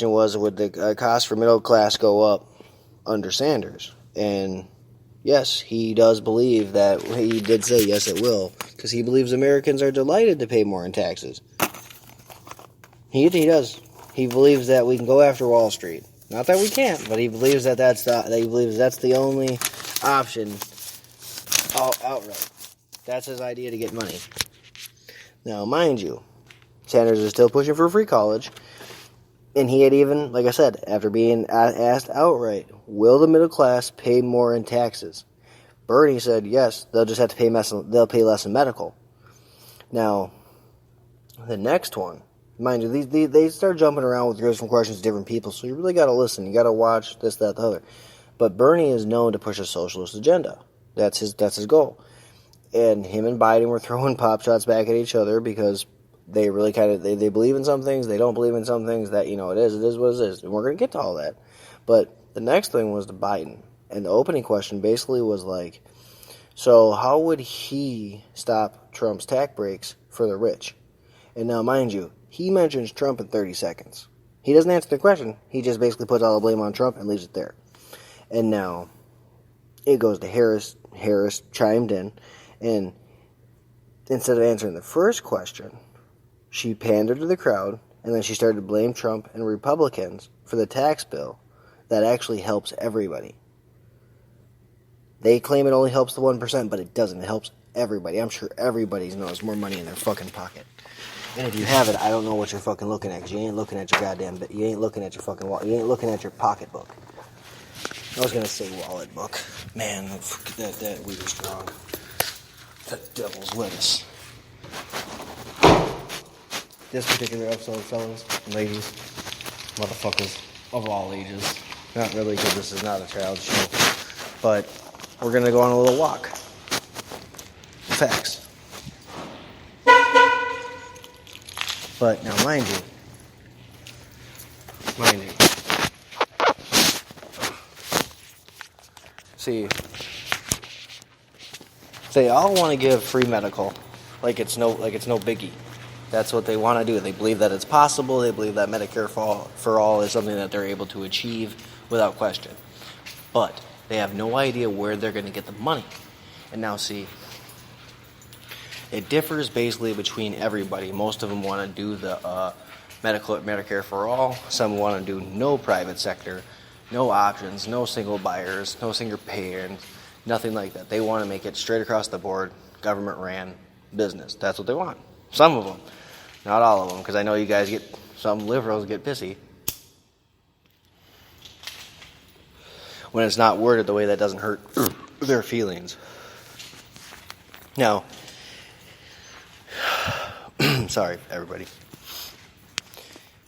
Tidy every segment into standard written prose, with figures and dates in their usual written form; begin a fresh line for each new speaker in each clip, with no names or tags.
was, would the cost for middle class go up under Sanders? And yes, he does believe that. He did say yes, it will, because he believes Americans are delighted to pay more in taxes. He does. He believes that we can go after Wall Street. Not that we can't, but he believes that's the only option outright. That's his idea to get money. Now, mind you, Sanders is still pushing for free college. And he had even, like I said, after being asked outright, will the middle class pay more in taxes? Bernie said, yes, they'll just have to pay less in medical. Now, the next one, mind you, they start jumping around with different questions to different people, so you really got to listen. You got to watch this, that, the other. But Bernie is known to push a socialist agenda. That's his goal. And him and Biden were throwing pop shots back at each other because they really they believe in some things, they don't believe in some things. That, it is what it is. And we're going to get to all that. But the next thing was the Biden. And the opening question basically was like, so how would he stop Trump's tax breaks for the rich? And now, mind you, he mentions Trump in 30 seconds. He doesn't answer the question. He just basically puts all the blame on Trump and leaves it there. And now it goes to Harris. Harris chimed in, and instead of answering the first question, she pandered to the crowd, and then she started to blame Trump and Republicans for the tax bill that actually helps everybody. They claim it only helps the 1%, but it doesn't. It helps everybody. I'm sure everybody knows more money in their fucking pocket. And if you have it, I don't know what you're fucking looking at, because you ain't looking at your goddamn, you ain't looking at your fucking wallet, you ain't looking at your pocketbook. I was gonna say wallet book. Man, that weed is strong. The devil's lettuce. This particular episode, fellas, ladies, motherfuckers of all ages. Not really, because this is not a child show. But we're going to go on a little walk. Facts. But now, mind you. See, they all want to give free medical, like it's no biggie. That's what they want to do. They believe that it's possible. They believe that Medicare for all is something that they're able to achieve without question. But they have no idea where they're going to get the money. And now, see, it differs basically between everybody. Most of them want to do the Medicare for all. Some want to do no private sector, no options, no single buyers, no single payer, nothing like that. They want to make it straight across the board, government-ran business. That's what they want. Some of them. Not all of them, because I know you guys some liberals get pissy when it's not worded the way that doesn't hurt their feelings. Now, sorry, everybody.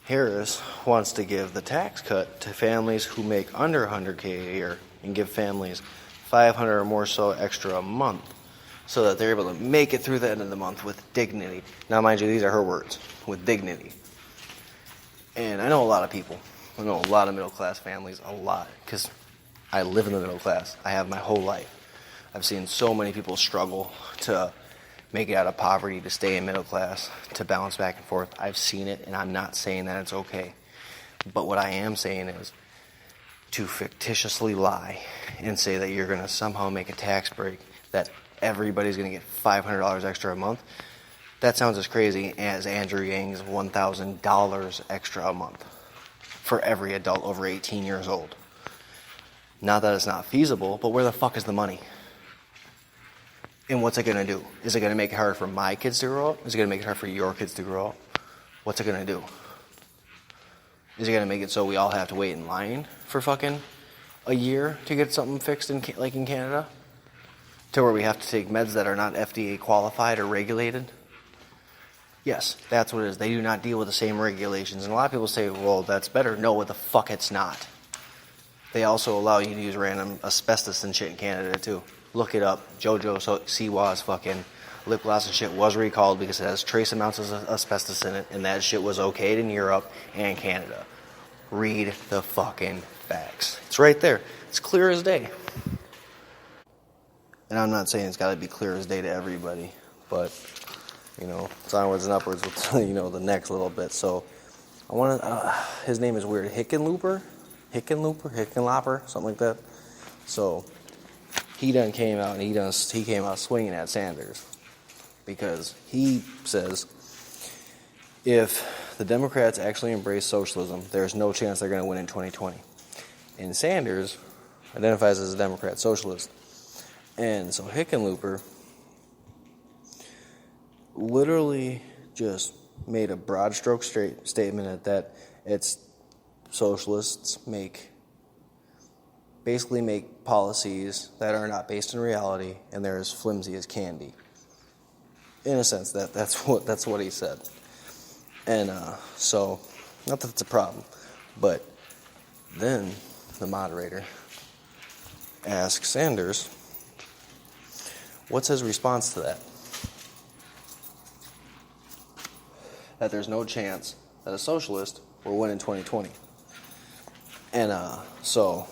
Harris wants to give the tax cut to families who make under $100K a year and give families $500 or more so extra a month, so that they're able to make it through the end of the month with dignity. Now, mind you, these are her words, with dignity. And I know a lot of people. I know a lot of middle-class families, a lot, because I live in the middle class. I have my whole life. I've seen so many people struggle to make it out of poverty, to stay in middle class, to bounce back and forth. I've seen it, and I'm not saying that it's okay. But what I am saying is to fictitiously lie and say that you're going to somehow make a tax break that everybody's going to get $500 extra a month. That sounds as crazy as Andrew Yang's $1,000 extra a month for every adult over 18 years old. Not that it's not feasible, but where the fuck is the money? And what's it going to do? Is it going to make it hard for my kids to grow up? Is it going to make it hard for your kids to grow up? What's it going to do? Is it going to make it so we all have to wait in line for fucking a year to get something fixed like in Canada? To where we have to take meds that are not FDA qualified or regulated? Yes, that's what it is. They do not deal with the same regulations. And a lot of people say, well, that's better. No, what the fuck, it's not. They also allow you to use random asbestos and shit in Canada, too. Look it up. JoJo Siwa's fucking lip gloss and shit was recalled because it has trace amounts of asbestos in it, and that shit was okayed in Europe and Canada. Read the fucking facts. It's right there. It's clear as day. And I'm not saying it's got to be clear as day to everybody, but, it's onwards and upwards with, the next little bit. So, his name is weird, Hickenlooper, something like that. So he done came out and he came out swinging at Sanders because he says if the Democrats actually embrace socialism, there's no chance they're going to win in 2020. And Sanders identifies as a Democrat socialist. And so Hickenlooper literally just made a broad stroke statement that it's socialists basically make policies that are not based in reality, and they're as flimsy as candy. In a sense, that's what he said. And so, not that it's a problem, but then the moderator asks Sanders, what's his response to that? That there's no chance that a socialist will win in 2020. And so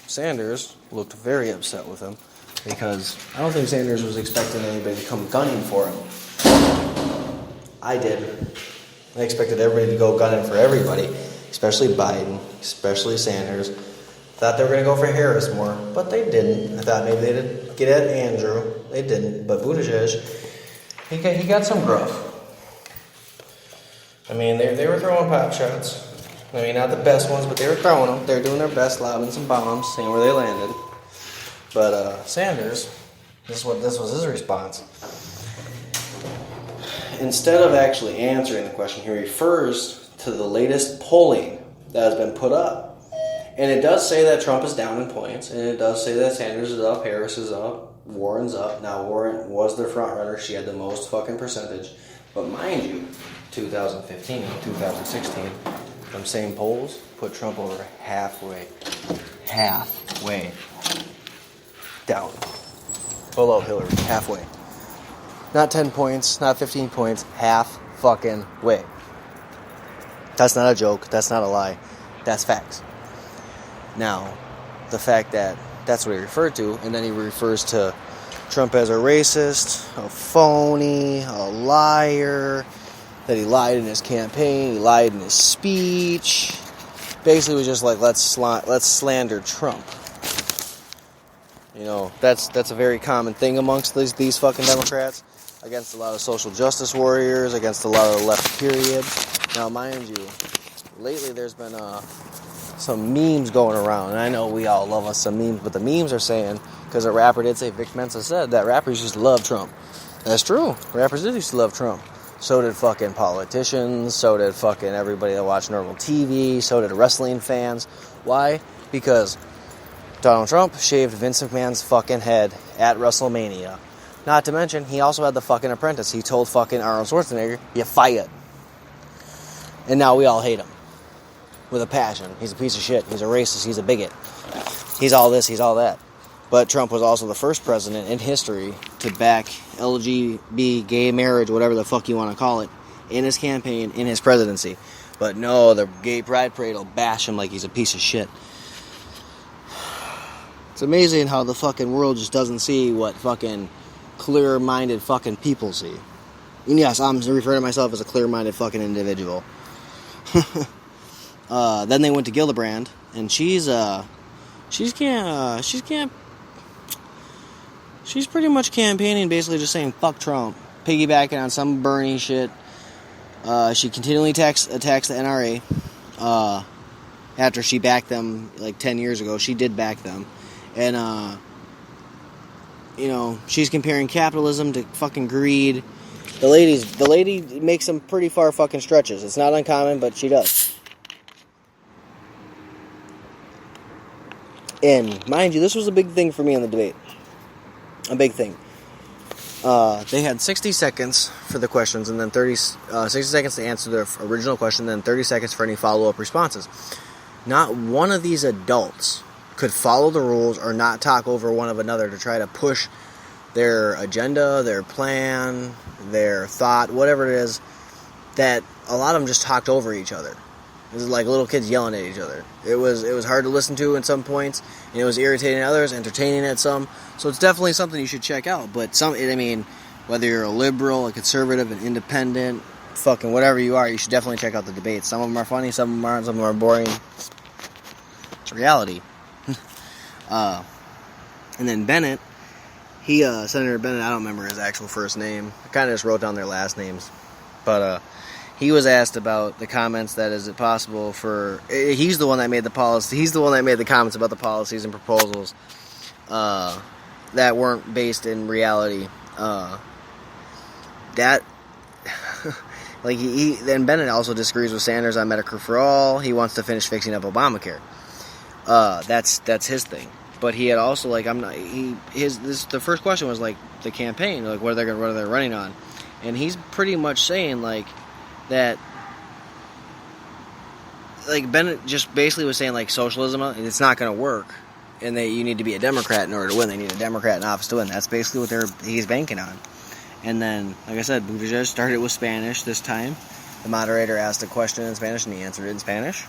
Sanders looked very upset with him because I don't think Sanders was expecting anybody to come gunning for him. I did. I expected everybody to go gunning for everybody, especially Biden, especially Sanders. Thought they were going to go for Harris more, but they didn't. I thought maybe they'd get at Andrew. They didn't. But Buttigieg, he got some gruff. I mean, they were throwing pop shots. I mean, not the best ones, but they were throwing them. They were doing their best, lobbing some bombs, seeing where they landed. But Sanders, this was his response. Instead of actually answering the question, he refers to the latest polling that has been put up. And it does say that Trump is down in points, and it does say that Sanders is up, Harris is up, Warren's up. Now, Warren was the front runner. She had the most fucking percentage. But mind you, 2015, 2016, them same polls put Trump over halfway down. Below Hillary, halfway. Not 10 points, not 15 points, half fucking way. That's not a joke, that's not a lie, that's facts. Now, the fact that that's what he referred to, and then he refers to Trump as a racist, a phony, a liar, that he lied in his campaign, he lied in his speech. Basically, it was just like, let's slander Trump. You know, that's a very common thing amongst these fucking Democrats, against a lot of social justice warriors, against a lot of the left, period. Now, mind you, lately there's been some memes going around, and I know we all love us some memes, but the memes are saying, because a rapper did say, Vic Mensa said, that rappers used to love Trump. That's true. Rappers did used to love Trump. So did fucking politicians, so did fucking everybody that watched normal TV, so did wrestling fans. Why? Because Donald Trump shaved Vince McMahon's fucking head at WrestleMania. Not to mention, he also had the fucking Apprentice. He told fucking Arnold Schwarzenegger, "You fired." And now we all hate him. With a passion. He's a piece of shit. He's a racist. He's a bigot. He's all this, he's all that. But Trump was also the first president in history to back LGBT, gay marriage, whatever the fuck you want to call it, in his campaign, in his presidency. But no, the gay pride parade will bash him like he's a piece of shit. It's amazing how the fucking world just doesn't see what fucking clear-minded fucking people see. And yes, I'm referring to myself as a clear-minded fucking individual. Then they went to Gillibrand, and she's pretty much campaigning, basically just saying fuck Trump, piggybacking on some Bernie shit. She continually attacks the NRA. After she backed them like 10 years ago, she did back them, and she's comparing capitalism to fucking greed. The lady makes some pretty far fucking stretches. It's not uncommon, but she does. And mind you, this was a big thing for me in the debate. A big thing. They had 60 seconds for the questions, and then 60 seconds to answer the original question, then 30 seconds for any follow-up responses. Not one of these adults could follow the rules or not talk over one of another to try to push their agenda, their plan, their thought, whatever it is, that a lot of them just talked over each other. It was like little kids yelling at each other. It was hard to listen to at some points, and it was irritating at others, entertaining at some. So it's definitely something you should check out. But whether you're a liberal, a conservative, an independent, fucking whatever you are, you should definitely check out the debates. Some of them are funny, some of them aren't, some of them are boring. It's reality. And then Bennett, Senator Bennett, I don't remember his actual first name. I kind of just wrote down their last names. But he was asked about the comments that is it possible for... He's the one that made the policy. He's the one that made the comments about the policies and proposals that weren't based in reality. That... like then Bennett also disagrees with Sanders on Medicare for All. He wants to finish fixing up Obamacare. That's his thing. But he had also the first question was like the campaign, like what are they running on, and he's pretty much saying like that. Like Bennett just basically was saying like socialism, it's not going to work, and that you need to be a Democrat in order to win. They need a Democrat in office to win. That's basically what he's banking on. And then, like I said, Buttigieg started with Spanish this time. The moderator asked a question in Spanish, and he answered it in Spanish.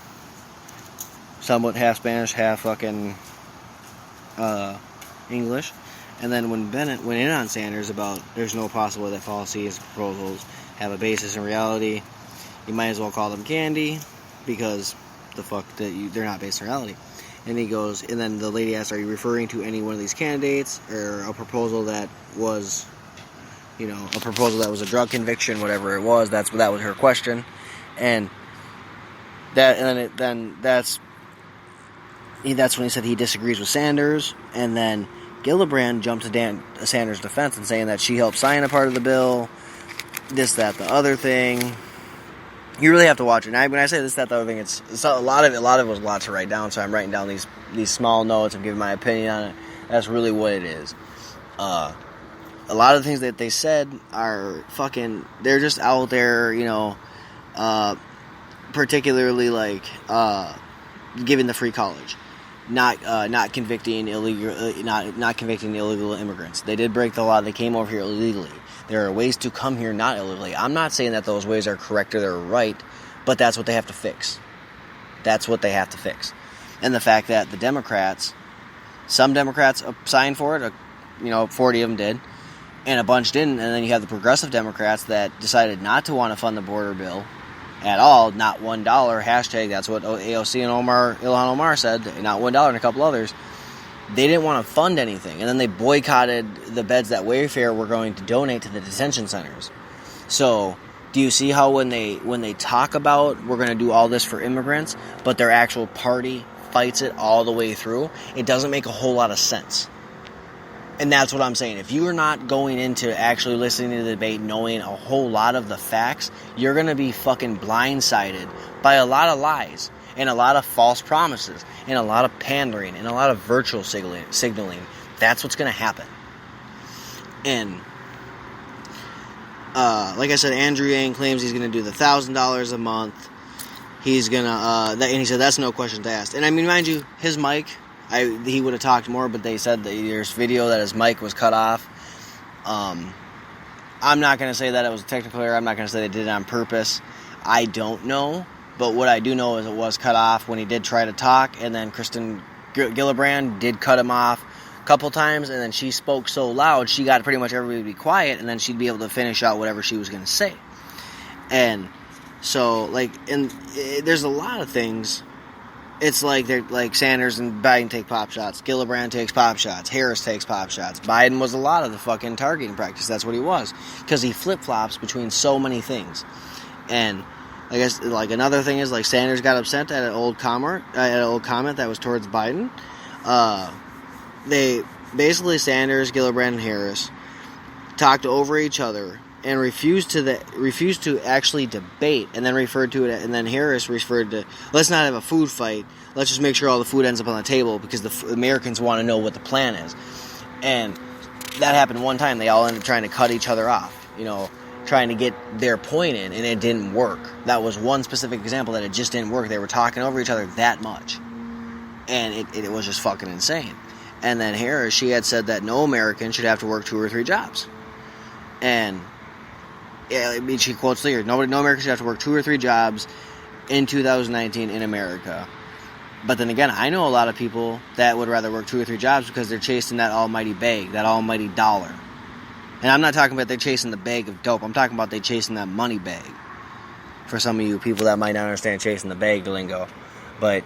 Somewhat half Spanish, half fucking English. And then when Bennett went in on Sanders about there's no possibility that policies and proposals have a basis in reality, you might as well call them candy, because they're not based in reality. And he goes, and then the lady asked, are you referring to any one of these candidates, or a proposal that was... a proposal that was a drug conviction, whatever it was. That was her question, and that's when he said he disagrees with Sanders, and then Gillibrand jumped to Sanders' defense and saying that she helped sign a part of the bill, this, that, the other thing. You really have to watch it. And when I say this, that, the other thing, it's a lot of it was a lot to write down. So I'm writing down these small notes. I'm giving my opinion on it. That's really what it is. A lot of the things that they said are fucking... They're just out there, particularly like giving the free college, not convicting illegal immigrants. They did break the law. They came over here illegally. There are ways to come here not illegally. I'm not saying that those ways are correct or they're right, but that's what they have to fix. That's what they have to fix. And the fact that the Democrats, some Democrats signed for it, 40 of them did, and a bunch didn't, and then you have the progressive Democrats that decided not to want to fund the border bill at all, not $1, hashtag, that's what AOC and Ilhan Omar said, not $1 and a couple others. They didn't want to fund anything, and then they boycotted the beds that Wayfair were going to donate to the detention centers. So, do you see how when they talk about we're going to do all this for immigrants, but their actual party fights it all the way through, it doesn't make a whole lot of sense. And that's what I'm saying. If you are not going into actually listening to the debate, knowing a whole lot of the facts, you're going to be fucking blindsided by a lot of lies and a lot of false promises and a lot of pandering and a lot of virtual signaling. That's what's going to happen. And like I said, Andrew Yang claims he's going to do the $1,000 a month. He's going to, and he said that's no questions asked. And I mean, mind you, his mic... he would have talked more, but they said that there's video that his mic was cut off. I'm not going to say that it was a technical error. I'm not going to say they did it on purpose. I don't know. But what I do know is it was cut off when he did try to talk, and then Kristen Gillibrand did cut him off a couple times, and then she spoke so loud, she got pretty much everybody to be quiet, and then she'd be able to finish out whatever she was going to say. And so, there's a lot of things... It's like they're like Sanders and Biden take pop shots. Gillibrand takes pop shots. Harris takes pop shots. Biden was a lot of the fucking targeting practice. That's what he was, because he flip flops between so many things. And I guess like another thing is like Sanders got upset at an old comment that was towards Biden. They basically Sanders, Gillibrand, and Harris talked over each other and refused to actually debate, and then referred to it, and then Harris referred to, let's not have a food fight, let's just make sure all the food ends up on the table, because the Americans want to know what the plan is. And that happened one time. They all ended up trying to cut each other off, trying to get their point in, and it didn't work. That was one specific example that it just didn't work. They were talking over each other that much, and it was just fucking insane. And then Harris, she had said that no American should have to work 2 or 3 jobs. And yeah, I mean, she quotes here, no American should have to work 2 or 3 jobs in 2019 in America. But then again, I know a lot of people that would rather work 2 or 3 jobs because they're chasing that almighty bag, that almighty dollar. And I'm not talking about they're chasing the bag of dope. I'm talking about they chasing that money bag. for some of you people that might not understand chasing the bag lingo. But